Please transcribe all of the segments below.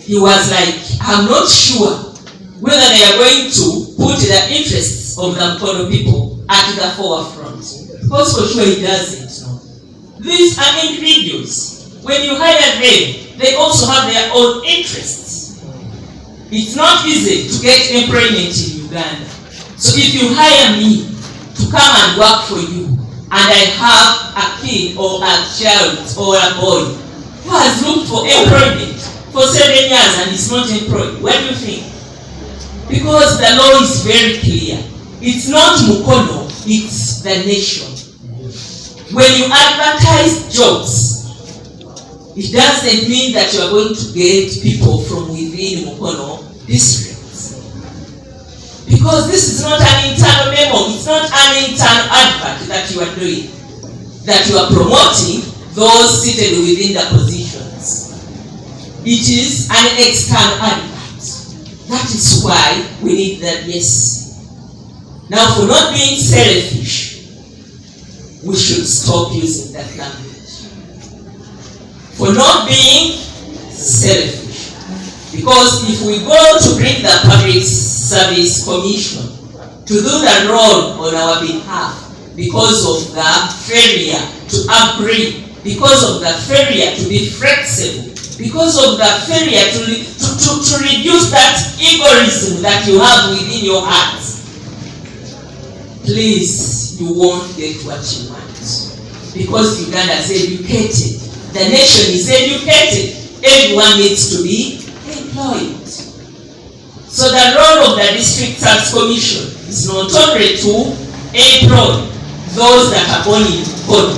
he was like, I'm not sure whether they are going to put the interests of the Mukono people at the forefront. Because for sure he doesn't know. These are individuals. When you hire them, they also have their own interests. It's not easy to get employment in Uganda. So if you hire me to come and work for you, and I have a kid or a child or a boy who has looked for employment for 7 years and is not employed, what do you think? Because the law is very clear. It's not Mukono, it's the nation. When you advertise jobs, it doesn't mean that you are going to get people from within Mukono districts. Because this is not an internal memo, it's not an internal advert that you are doing, that you are promoting those seated within the positions. It is an external advert. That is why we need that yes. Now, for not being selfish, we should stop using that language. For not being selfish. Because if we go to bring the Public Service Commission to do the role on our behalf, because of the failure to agree, because of the failure to be flexible, because of the failure to reduce that egoism that you have within your heart, please, you won't get what you want. Because Uganda is educated, the nation is educated, everyone needs to be employed. So the role of the District Tax Commission is not only to employ those that are born in Mukono,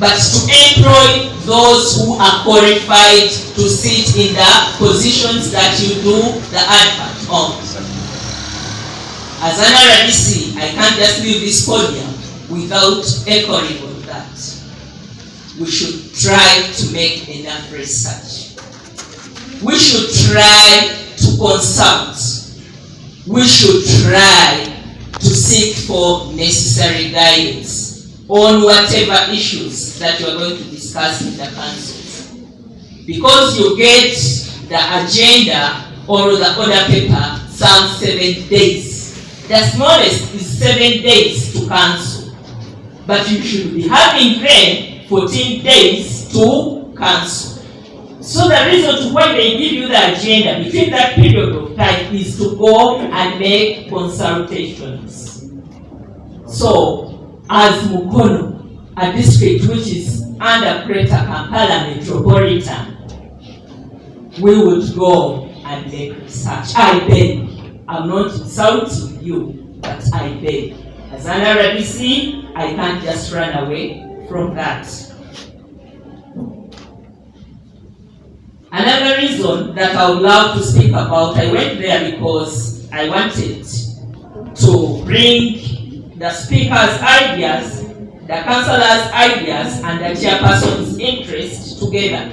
but to employ those who are qualified to sit in the positions that you do the advert on. As an RDC, I can't just leave this podium without echoing on that. We should try to make enough research. We should try to consult. We should try to seek for necessary guidance on whatever issues that you are going to discuss in the councils. Because you get the agenda or the order paper some 7 days. The smallest is 7 days to cancel. But you should be having then 14 days to cancel. So the reason why they give you the agenda between that period of time is to go and make consultations. So, as Mukono, a district which is under Greater Kampala Metropolitan, we would go and make research. I beg. I'm not insulting you, but I beg. As an RDC, I can't just run away from that. Another reason that I would love to speak about, I went there because I wanted to bring the speaker's ideas, the councilor's ideas, and the chairperson's interest together.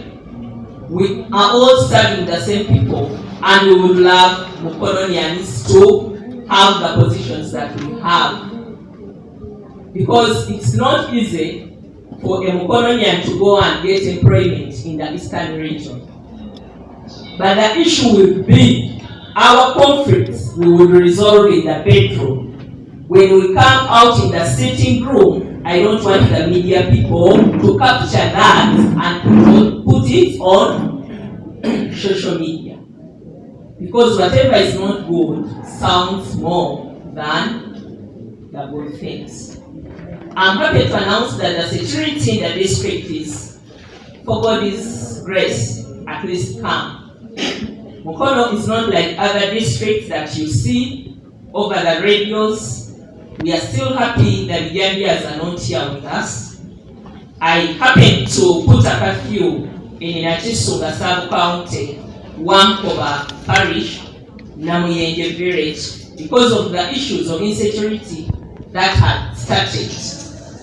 We are all serving the same people, and we would love Mukononians to have the positions that we have. Because it's not easy for a Mukononian to go and get employment in the eastern region. But the issue will be our conflicts we will resolve in the bedroom. When we come out in the sitting room, I don't want the media people to capture that and put it on social media. Because whatever is not good sounds more than the good things. I'm happy to announce that the security in the district is, for God's grace, at least calm. Mukono is not like other districts that you see over the radios. We are still happy that the Gambians are not here with us. I happen to put a curfew in Nachisunga sub-county, Wankoba parish, Namuyenge village, because of the issues of insecurity that had started.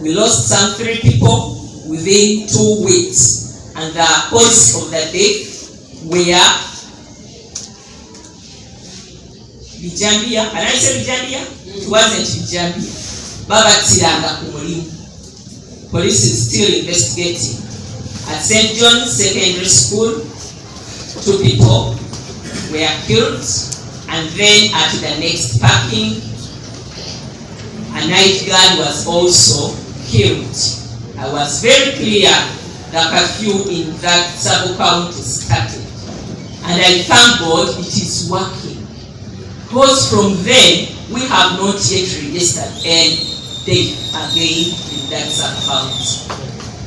We lost some 3 people within 2 weeks, and the cause of the death were Bijambia. And I say Bijambia? It wasn't Bijambia. Baba Tiranga Kumulimu. Police is still investigating. At St. John's Secondary School, 2 people. were killed, and then at the next parking, a night guard was also killed. I was very clear the curfew in that sub-county started. And I thank God it is working. Because from then, we have not yet registered any death again in that sub-county.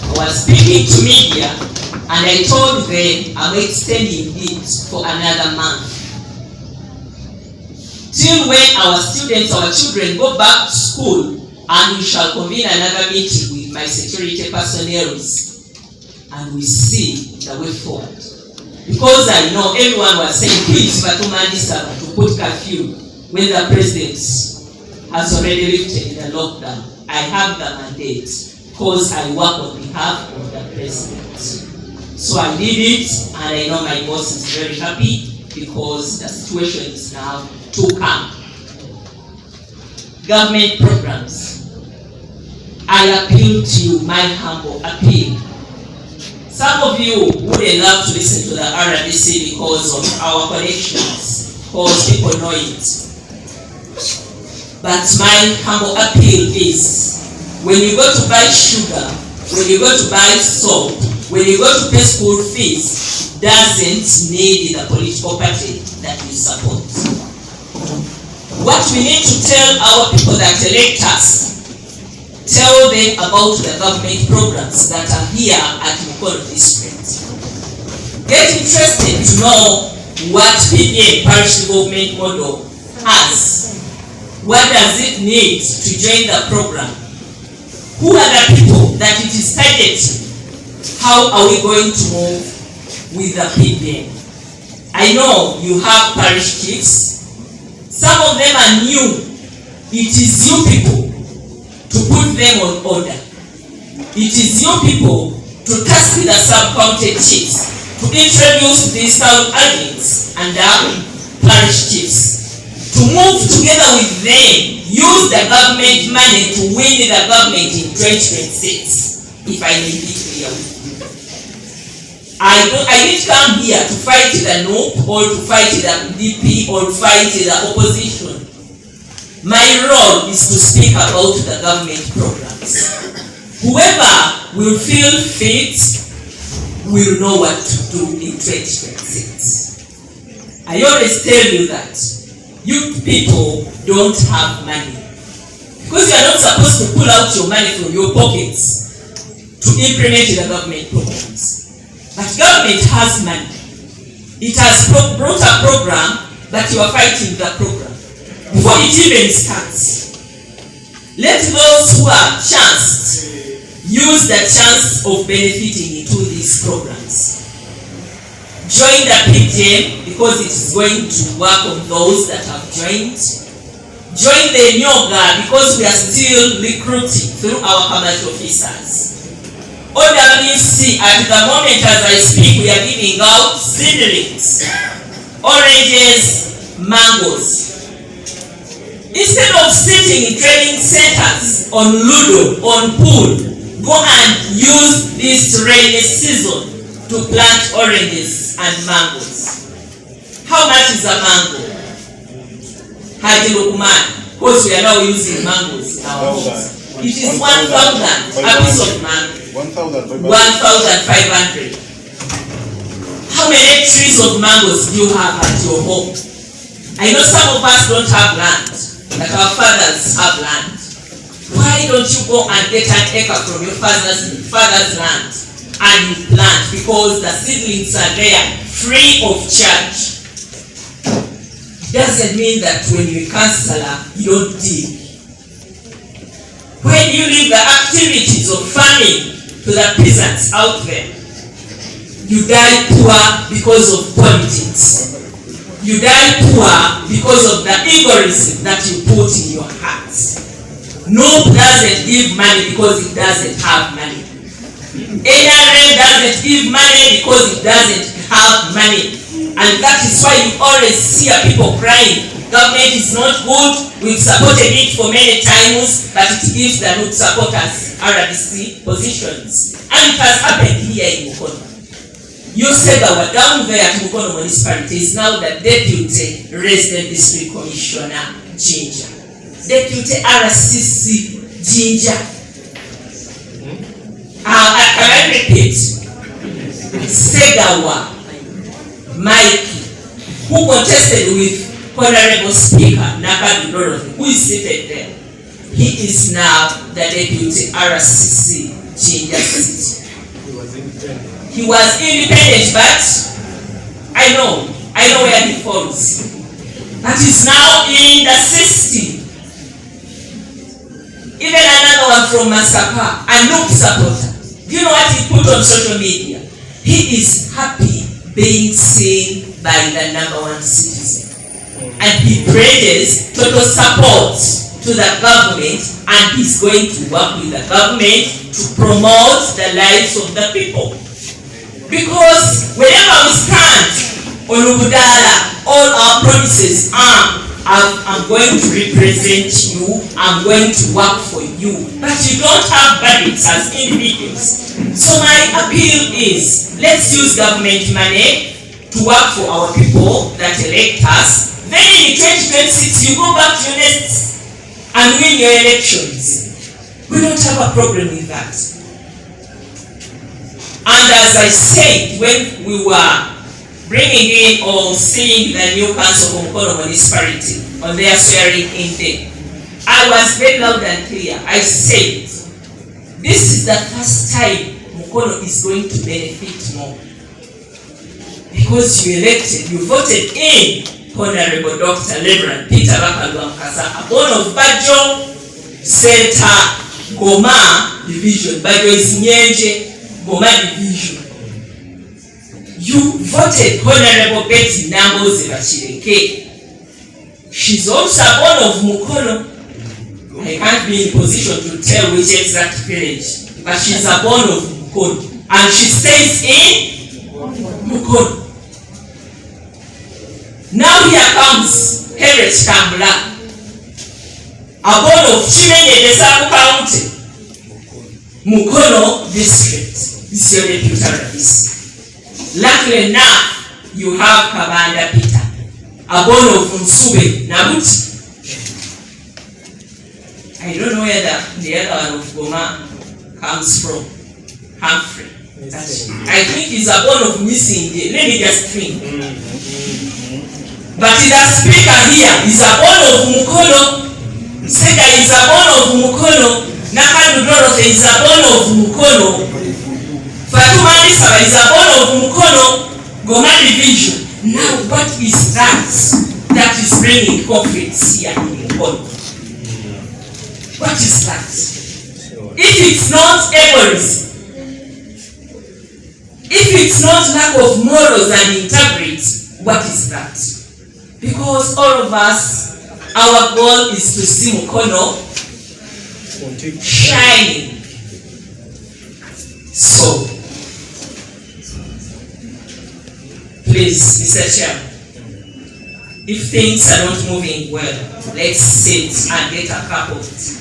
I was speaking to media and I told them I'm extending it for another month. Till when our students, our children go back to school, and we shall convene another meeting with my security personnel and we see the way forward. Because I know everyone was saying, please, RDC Ndisaba to put curfew when the president has already lifted the lockdown. I have the mandate because I work on behalf of the president. So I did it, and I know my boss is very happy because the situation is now too calm. Government programs. I appeal to you, my humble appeal. Some of you wouldn't love to listen to the RDC because of our connections, because people know it. But my humble appeal is, when you go to buy sugar, when you go to buy soap, when you go to pay school fees, doesn't need the political party that you support. What we need to tell our people that elect us, tell them about the government programs that are here at Mukono district. Get interested to know what PDA, parish government model, has. What does it need to join the program? Who are the people that it is targeting? How are we going to move with the PDA? I know you have parish chiefs. Some of them are new. It is you people to put them on order. It is your people to task the sub-county chiefs to introduce these town agents and parish chiefs to move together with them, use the government money to win the government in 2026. If I may be clear with you, I didn't come here to fight the NOP or to fight the DP or fight the opposition. My role is to speak about the government programs. Whoever will feel fit will know what to do in 2026. I always tell you that you people don't have money. Because you are not supposed to pull out your money from your pockets to implement the government programs. But government has money. It has brought a program, but you are fighting the program. Before it even starts, let those who are chanced use the chance of benefiting into these programs. Join the PTM because it is going to work on those that have joined. Join the Nyoga because we are still recruiting through our commercial officers. OWC, at the moment as I speak, we are giving out seedlings, oranges, mangoes. Instead of sitting in training centers on Ludo, on pool, go and use this rainy season to plant oranges and mangoes. How much is a mango? Haji Lukman, because we are now using mangoes in our homes. It is 1,000 a piece of mango. 1,500. How many trees of mangoes do you have at your home? I know some of us don't have land, but our fathers have land. Why don't you go and get an acre from your father's land and you plant? Because the seedlings are there free of charge. Doesn't mean that when you're a councillor, you don't dig. When you leave the activities of farming to the peasants out there, you die poor because of politics. You die poor because of the egoism that you put in your hearts. No doesn't give money because it doesn't have money. NRM doesn't give money because it doesn't have money. And that is why you always see people crying. Government is not good. We've supported it for many times, but it gives the root supporters RDC positions. And it has happened here in Mukono. Yusegawa down there at Mukono municipality is now the deputy resident district commissioner Jinja. Deputy RCC Jinja. Can I repeat? Segawa Mike, who contested with Honorable Speaker Nakadu Dorothy, who is seated there. He is now the deputy RCC Jinja City. He was independent, but I know where he falls. But he's now in the system. Even another one from Masaka, a Nook supporter. Do you know what he put on social media? He is happy being seen by the #1 citizen. And he pledges total support to the government, and he's going to work with the government to promote the lives of the people. Because whenever we stand on Ubudala, all our promises are, I'm going to represent you, I'm going to work for you. But you don't have budgets as individuals. So my appeal is, let's use government money to work for our people that elect us. Then in 2026, you go back to your nests and win your elections. We don't have a problem with that. And as I said, when we were bringing in or seeing the new council of Mukono municipality on their swearing in day, I was very loud and clear. I said, this is the first time Mukono is going to benefit more. Because you voted in Honorable Dr. Reverend Peter Bakalwamkasa, a born of Bajo Center, Goma Division. Bajo is Nyenje, Goma Division. You voted Honorable Betty Nambozi Bachireke. She's also born of Mukono. I can't be in position to tell which exact village, but she's a born of Mukono. And she stays in Mukono. Now here comes Harriet Kambula, a born of Chimene Desabu County, Mukono district. This is your deputy RDC. Luckily now, you have Kabanda Peter, a born of Nsube Nabuti. I don't know where the other one of Goma comes from. Humphrey. I think he's a born of missing there. Let me just think. But the speaker here is a born of Mukono. Sega is a born of Mukono. Nakadu Dorothy is a born of Mukono. Fatuma Ndisaba is a born of Mukono. Goma Division. Now what is that is bringing conflicts here in Mukono? What is that? If it's not egoism, if it's not lack of morals and integrity, what is that? Because all of us, our goal is to see Mukono shining. So, please, Mr. Chair, if things are not moving well, let's sit and get a cup of tea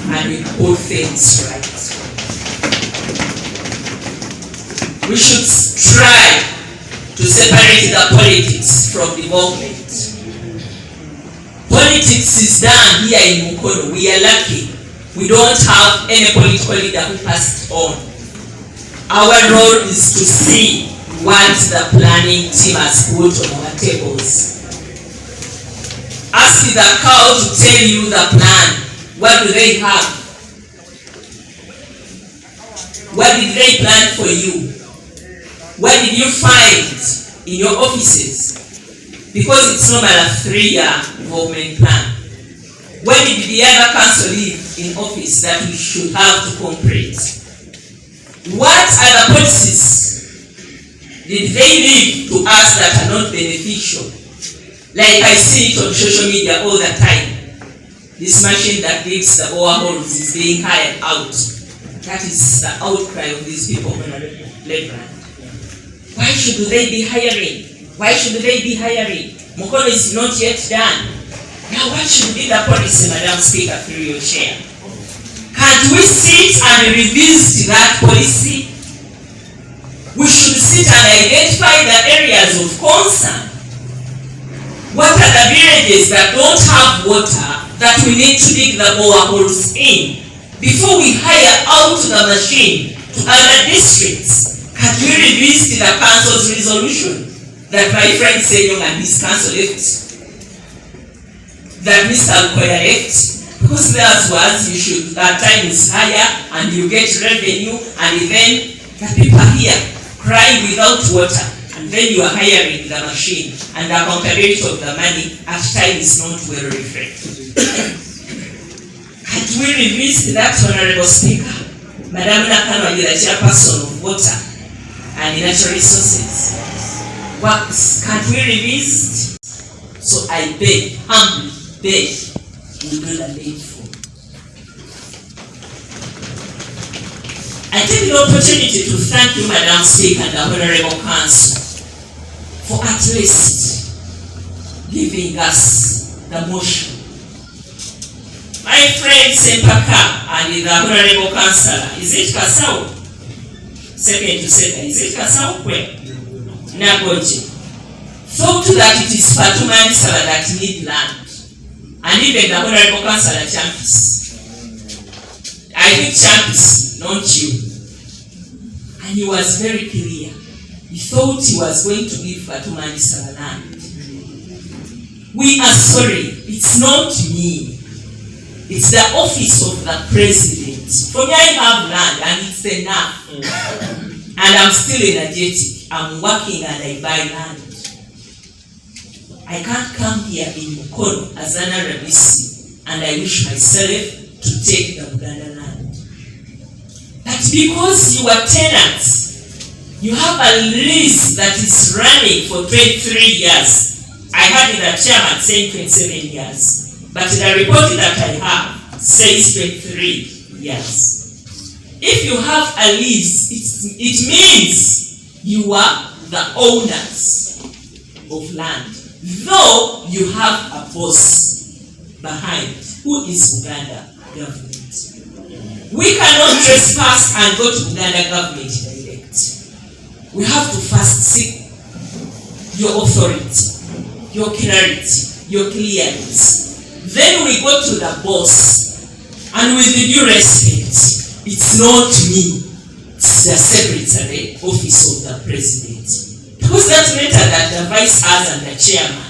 and we put things right. We should try to separate the politics from the movement. Politics is done here in Mukono. We are lucky. We don't have any political leader who passed on. Our role is to see what the planning team has put on our tables. Ask the cow to tell you the plan. What do they have? What did they plan for you? What did you find in your offices? Because it's not a 3-year government plan. What did the other council leave in office that we should have to complete? What other policies did they leave to us that are not beneficial? Like I see it on social media all the time. This machine that digs the boreholes is being hired out. That is the outcry of these people on the playground. Why should they be hiring? Why should they be hiring? Mukono is not yet done. Now what should be the policy, Madam Speaker, through your chair? Can't we sit and revisit that policy? We should sit and identify the areas of concern. What are the villages that don't have water that we need to dig the boreholes in before we hire out the machine to other districts? Can we revisit the council's resolution that my friend Senyong and his council left, that Mr. Alkoya left? Because theirs was you should at times hire and you get revenue, and then the people here crying without water, and then you are hiring the machine, and the accountability of the money at times is not well reflected. Can't we revisit that, Honorable Speaker? Madam Nakano, you are the chairperson of water and natural resources. What can't we revisit? So I beg, humbly beg, we do the needful. I take the opportunity to thank you, Madam Speaker and the Honorable Council, for at least giving us the motion. My friend Sempaka and the Honorable Councillor, is it Kasau? Second to second, is it Kasau? Where? Nagoji. Thought that it is Fatuma Ndisaba that need land. And even the Honorable Councillor Champis. I think Champis, not you. And he was very clear. He thought he was going to give Fatuma Ndisaba land. We are sorry, it's not me. It's the office of the president. For me, I have land and it's enough. And I'm still energetic. I'm working and I buy land. I can't come here in Mukono as an RDC and I wish myself to take the Uganda land. That's because you are tenants. You have a lease that is running for 23 years. I heard the chairman saying 27 years. But the report that I have says 23 years. If you have a lease, it means you are the owners of land. Though you have a boss behind, who is Uganda government. We cannot trespass and go to Uganda government direct. We have to first seek your authority, your clarity, your clearance. Then we go to the boss, and with the due respect, it's not me, it's the secretary office of the president. Because that letter that the vice has and the chairman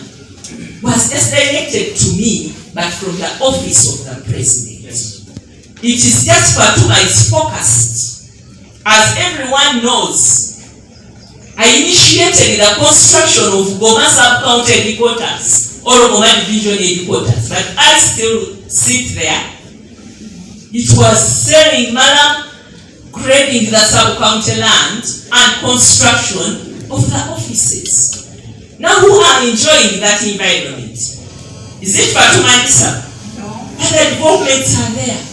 was directed to me, but from the office of the president. It is just Fatuma is focused. As everyone knows, I initiated the construction of Goma sub-county headquarters or Goma division headquarters, but I still sit there. It was selling Mala, grading the sub-county land and construction of the offices. Now who are enjoying that environment? Is it Fatuma Ndisaba? No. And the developments are there.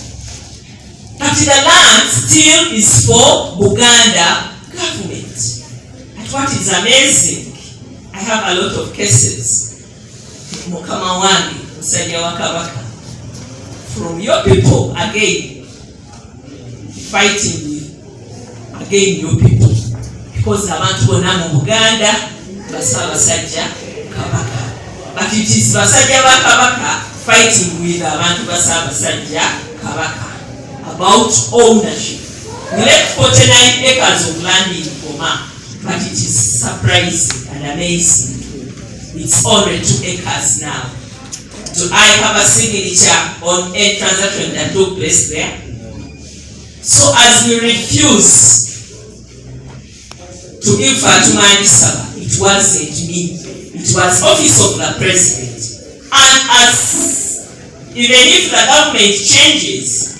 But the land still is for Buganda government. And what is amazing, I have a lot of cases. Mukama wange, musajja wa Kabaka, from your people again, fighting with again your people. Because abantu bonna mu Buganda basajja Kabaka. But it is basajja ba Kabaka fighting with abantu basajja Kabaka about ownership. We left 49 acres of land in Goma, but it is surprising and amazing. It's only 2 acres now. Do I have a signature on a transaction that took place there? So as we refuse to give Fatuma Ndisaba, it wasn't me. It was office of the president. And as even if the government changes,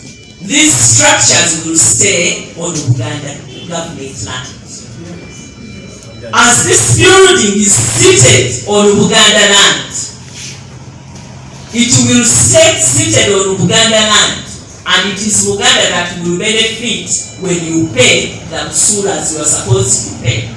these structures will stay on Uganda government land. As this building is seated on Uganda land, it will stay seated on Uganda land, and it is Uganda that will benefit when you pay the usuras you are supposed to pay.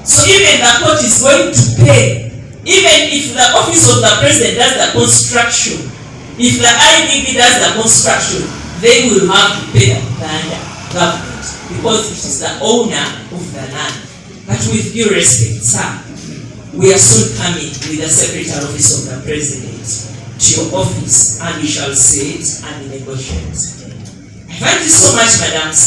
So even the court is going to pay, even if the office of the president does the construction, if the IDB does the construction, they will have to pay the Uganda government. because it is the owner of the land. But with due respect, sir, we are soon coming with the Secretary Office of the President to your office, and we shall sit and negotiate. Thank you so much, Madam.